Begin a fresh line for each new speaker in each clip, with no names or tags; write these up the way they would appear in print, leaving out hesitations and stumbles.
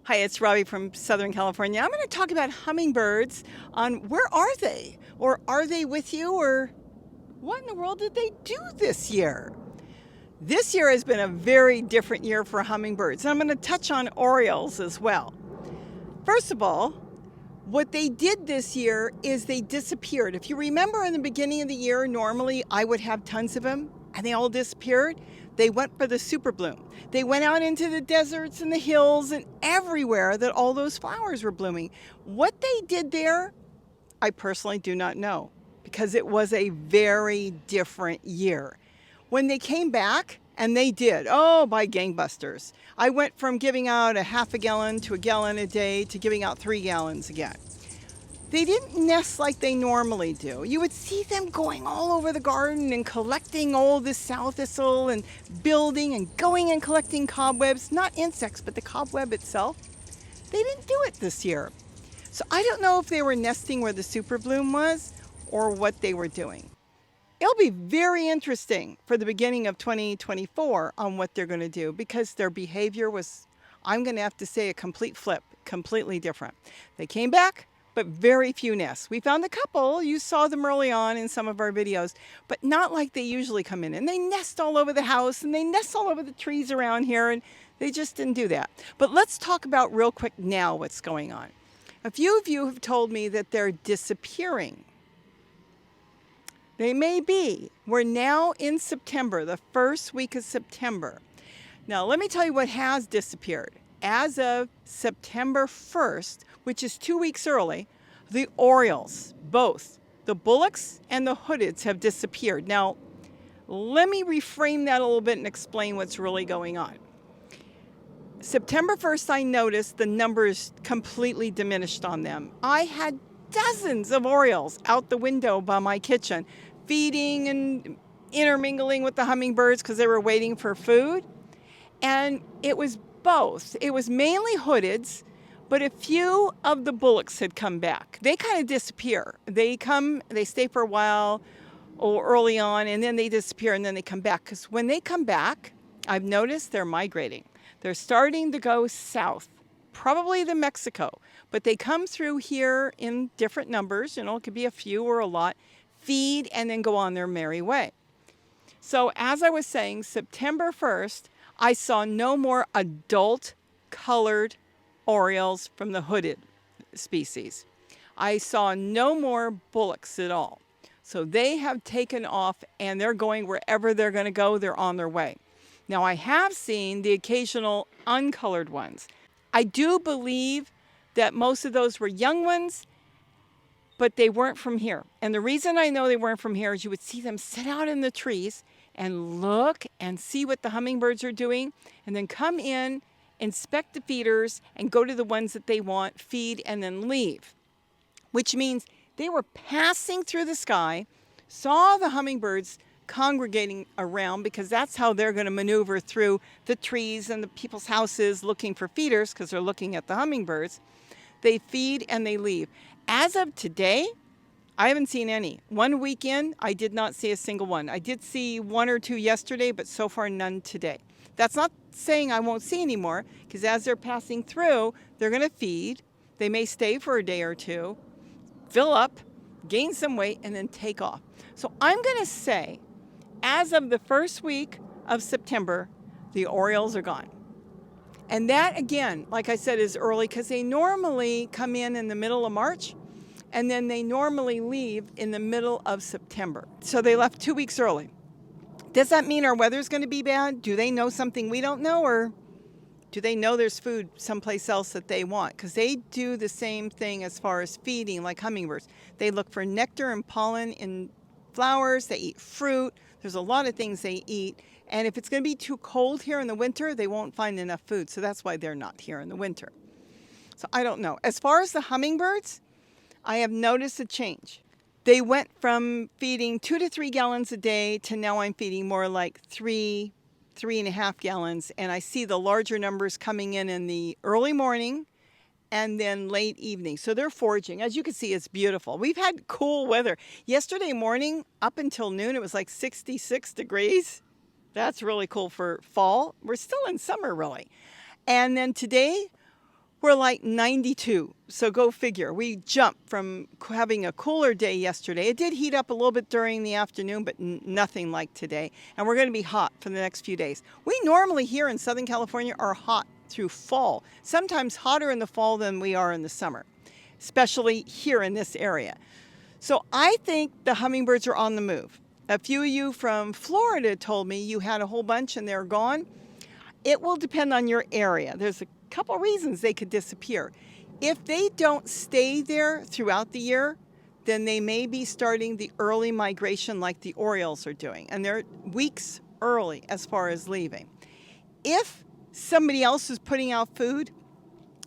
Hi, it's Robbie from Southern California. I'm going to talk about hummingbirds on where are they? Or are they with you? Or what in the world did they do this year? This year has been a very different year for hummingbirds. And I'm going to touch on Orioles as well. First of all, what they did this year is they disappeared. If you remember in the beginning of the year, normally I would have tons of them and they all disappeared. They went for the super bloom. They went out into the deserts and the hills and everywhere that all those flowers were blooming. What they did there, I personally do not know because it was a very different year. When they came back, and they did, oh, by gangbusters. I went from giving out a half a gallon to a gallon a day to giving out 3 gallons again. They didn't nest like they normally do. You would see them going all over the garden and collecting all this sow thistle and building and going and collecting cobwebs, not insects, but the cobweb itself. They didn't do it this year. So I don't know if they were nesting where the super bloom was or what they were doing. It'll be very interesting for the beginning of 2024 on what they're going to do because their behavior was, I'm going to have to say, a complete flip, completely different. They came back, but very few nests. We found a couple. You saw them early on in some of our videos, but not like they usually come in. And they nest all over the house and they nest all over the trees around here, and they just didn't do that. But let's talk about real quick now what's going on. A few of you have told me that they're disappearing. They may be. We're now in September, the first week of September. Now, let me tell you what has disappeared. As of September 1st, which is 2 weeks early, the Orioles, both the bullocks and the hoodeds, have disappeared. Now, let me reframe that a little bit and explain what's really going on. September 1st, I noticed the numbers completely diminished on them. I had dozens of Orioles out the window by my kitchen, feeding and intermingling with the hummingbirds because they were waiting for food. And it was both. It was mainly hoodeds, but a few of the bullocks had come back. They kind of disappear. They come, they stay for a while or early on, and then they disappear, and then they come back. Because when they come back, I've noticed they're migrating. They're starting to go south, probably to Mexico, but they come through here in different numbers. You know, it could be a few or a lot, feed, and then go on their merry way. So as I was saying, September 1st, I saw no more adult colored Orioles from the hooded species. I saw no more bullocks at all. So they have taken off and they're going wherever they're going to go. They're on their way. Now I have seen the occasional uncolored ones. I do believe that most of those were young ones, but they weren't from here. And the reason I know they weren't from here is you would see them sit out in the trees and look and see what the hummingbirds are doing, and then come in, inspect the feeders, and go to the ones that they want, feed, and then leave. Which means they were passing through the sky, saw the hummingbirds congregating around because that's how they're going to maneuver through the trees and the people's houses looking for feeders because they're looking at the hummingbirds. They feed and they leave. As of today, I haven't seen any. 1 week in, I did not see a single one. I did see 1 or 2 yesterday, but so far none today. That's not saying I won't see any more, because as they're passing through, they're going to feed. They may stay for a day or two, fill up, gain some weight, and then take off. So I'm going to say, as of the first week of September, the Orioles are gone. And that, again, like I said, is early because they normally come in the middle of March, and then they normally leave in the middle of September. So they left 2 weeks early. Does that mean our weather's going to be bad? Do they know something we don't know, or do they know there's food someplace else that they want? Because they do the same thing as far as feeding, like hummingbirds. They look for nectar and pollen in flowers. They eat fruit. There's a lot of things they eat. And if it's going to be too cold here in the winter, they won't find enough food. So that's why they're not here in the winter. So I don't know. As far as the hummingbirds, I have noticed a change. They went from feeding 2 to 3 gallons a day to now I'm feeding more like 3.5 gallons. And I see the larger numbers coming in the early morning and then late evening. So they're foraging. As you can see, it's beautiful. We've had cool weather. Yesterday morning, up until noon, it was like 66 degrees. That's really cool for fall. We're still in summer, really. And then today, We're like 92, so go figure. We jumped from having a cooler day yesterday. It did heat up a little bit during the afternoon, but nothing like today. And we're going to be hot for the next few days. We normally here in Southern California are hot through fall, sometimes hotter in the fall than we are in the summer, especially here in this area. So I think the hummingbirds are on the move. A few of you from Florida told me you had a whole bunch and they're gone. It will depend on your area. There's a couple reasons they could disappear. If they don't stay there throughout the year, then they may be starting the early migration like the Orioles are doing. And they're weeks early as far as leaving. If somebody else is putting out food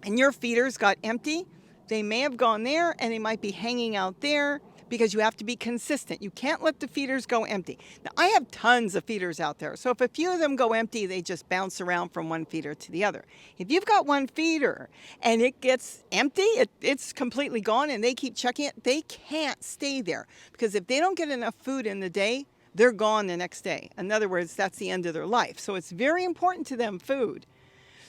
and your feeders got empty, they may have gone there and they might be hanging out there because you have to be consistent. You can't let the feeders go empty. Now, I have tons of feeders out there. So if a few of them go empty, they just bounce around from one feeder to the other. If you've got one feeder and it gets empty, it's completely gone and they keep checking it, they can't stay there because if they don't get enough food in the day, they're gone the next day. In other words, that's the end of their life. So it's very important to them, food.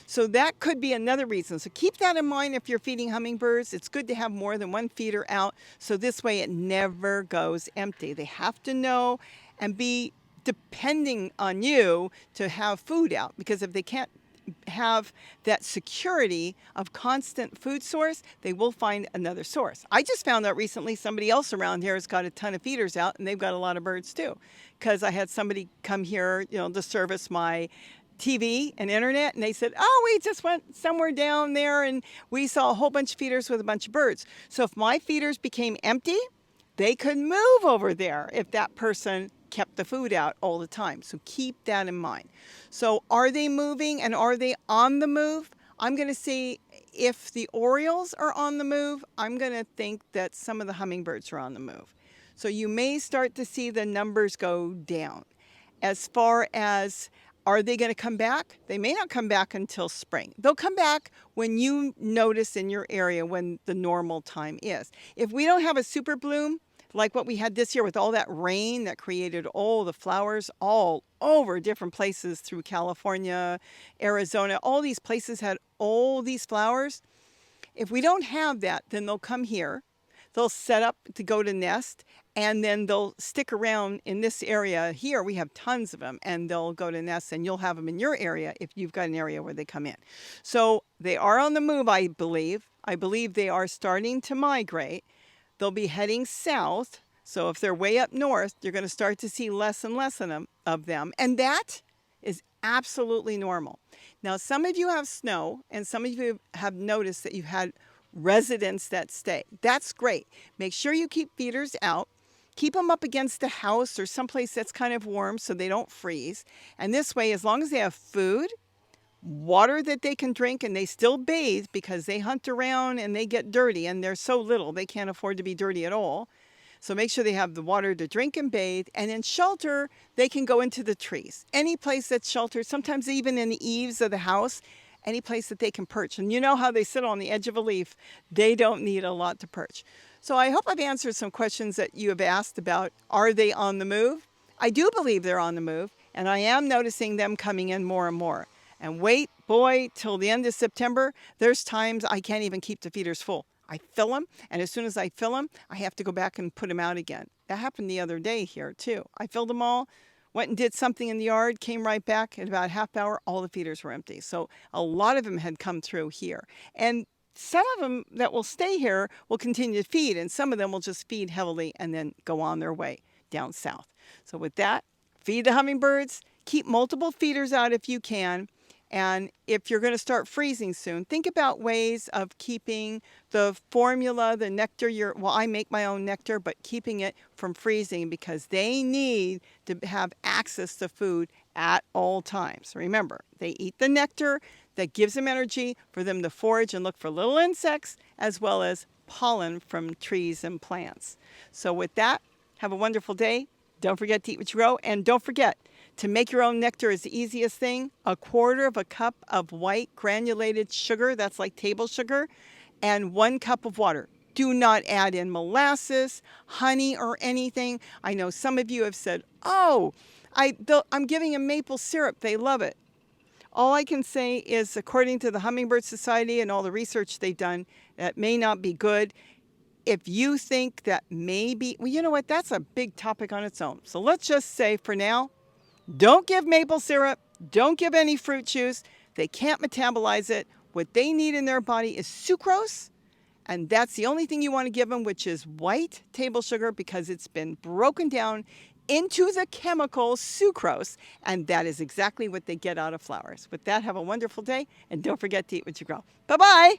So that could be another reason. So keep that in mind if you're feeding hummingbirds. It's good to have more than one feeder out. So this way it never goes empty. They have to know and be depending on you to have food out. Because if they can't have that security of constant food source, they will find another source. I just found out recently somebody else around here has got a ton of feeders out and they've got a lot of birds too. Because I had somebody come here, to service my TV and internet, and they said, oh, we just went somewhere down there and we saw a whole bunch of feeders with a bunch of birds. So if my feeders became empty, they could move over there if that person kept the food out all the time. So keep that in mind. So are they moving and are they on the move? I'm going to see if the Orioles are on the move. I'm going to think that some of the hummingbirds are on the move. So you may start to see the numbers go down. As far as are they going to come back? They may not come back until spring. They'll come back when you notice in your area when the normal time is. If we don't have a super bloom, like what we had this year with all that rain that created all the flowers all over different places through California, Arizona, all these places had all these flowers. If we don't have that, then they'll come here. They'll set up to go to nest, and then they'll stick around in this area here. We have tons of them, and they'll go to nest, and you'll have them in your area if you've got an area where they come in. So they are on the move, I believe. I believe they are starting to migrate. They'll be heading south. So if they're way up north, you're going to start to see less and less of them. And that is absolutely normal. Now, some of you have snow, and some of you have noticed that you've had residents that stay. That's great. Make sure you keep feeders out. Keep them up against the house or someplace that's kind of warm so they don't freeze. And this way, as long as they have food, water that they can drink, and they still bathe because they hunt around and they get dirty and they're so little, they can't afford to be dirty at all. So make sure they have the water to drink and bathe. And in shelter, they can go into the trees. Any place that's sheltered, sometimes even in the eaves of the house, any place that they can perch. And you know how they sit on the edge of a leaf. They don't need a lot to perch. So I hope I've answered some questions that you have asked about, are they on the move? I do believe they're on the move, and I am noticing them coming in more and more. And wait, boy, till the end of September, there's times I can't even keep the feeders full. I fill them, and as soon as I fill them, I have to go back and put them out again. That happened the other day here, too. I filled them all, went and did something in the yard, came right back in about a half hour, all the feeders were empty. So a lot of them had come through here. And some of them that will stay here will continue to feed, and some of them will just feed heavily and then go on their way down south. So with that, feed the hummingbirds, keep multiple feeders out if you can. And if you're going to start freezing soon, think about ways of keeping the formula, the nectar. Well, I make my own nectar, but keeping it from freezing because they need to have access to food at all times. Remember, they eat the nectar that gives them energy for them to forage and look for little insects as well as pollen from trees and plants. So with that, have a wonderful day. Don't forget to eat what you grow, and don't forget, to make your own nectar is the easiest thing. 1/4 cup of white granulated sugar, that's like table sugar, and 1 cup of water. Do not add in molasses, honey, or anything. I know some of you have said, oh, I'm giving them maple syrup. They love it. All I can say is, according to the Hummingbird Society and all the research they've done, that may not be good. If you think that maybe, well, you know what? That's a big topic on its own. So let's just say for now, don't give maple syrup. Don't give any fruit juice. They can't metabolize it. What they need in their body is sucrose. And that's the only thing you want to give them, which is white table sugar, because it's been broken down into the chemical sucrose. And that is exactly what they get out of flowers. With that, have a wonderful day. And don't forget to eat what you grow. Bye-bye.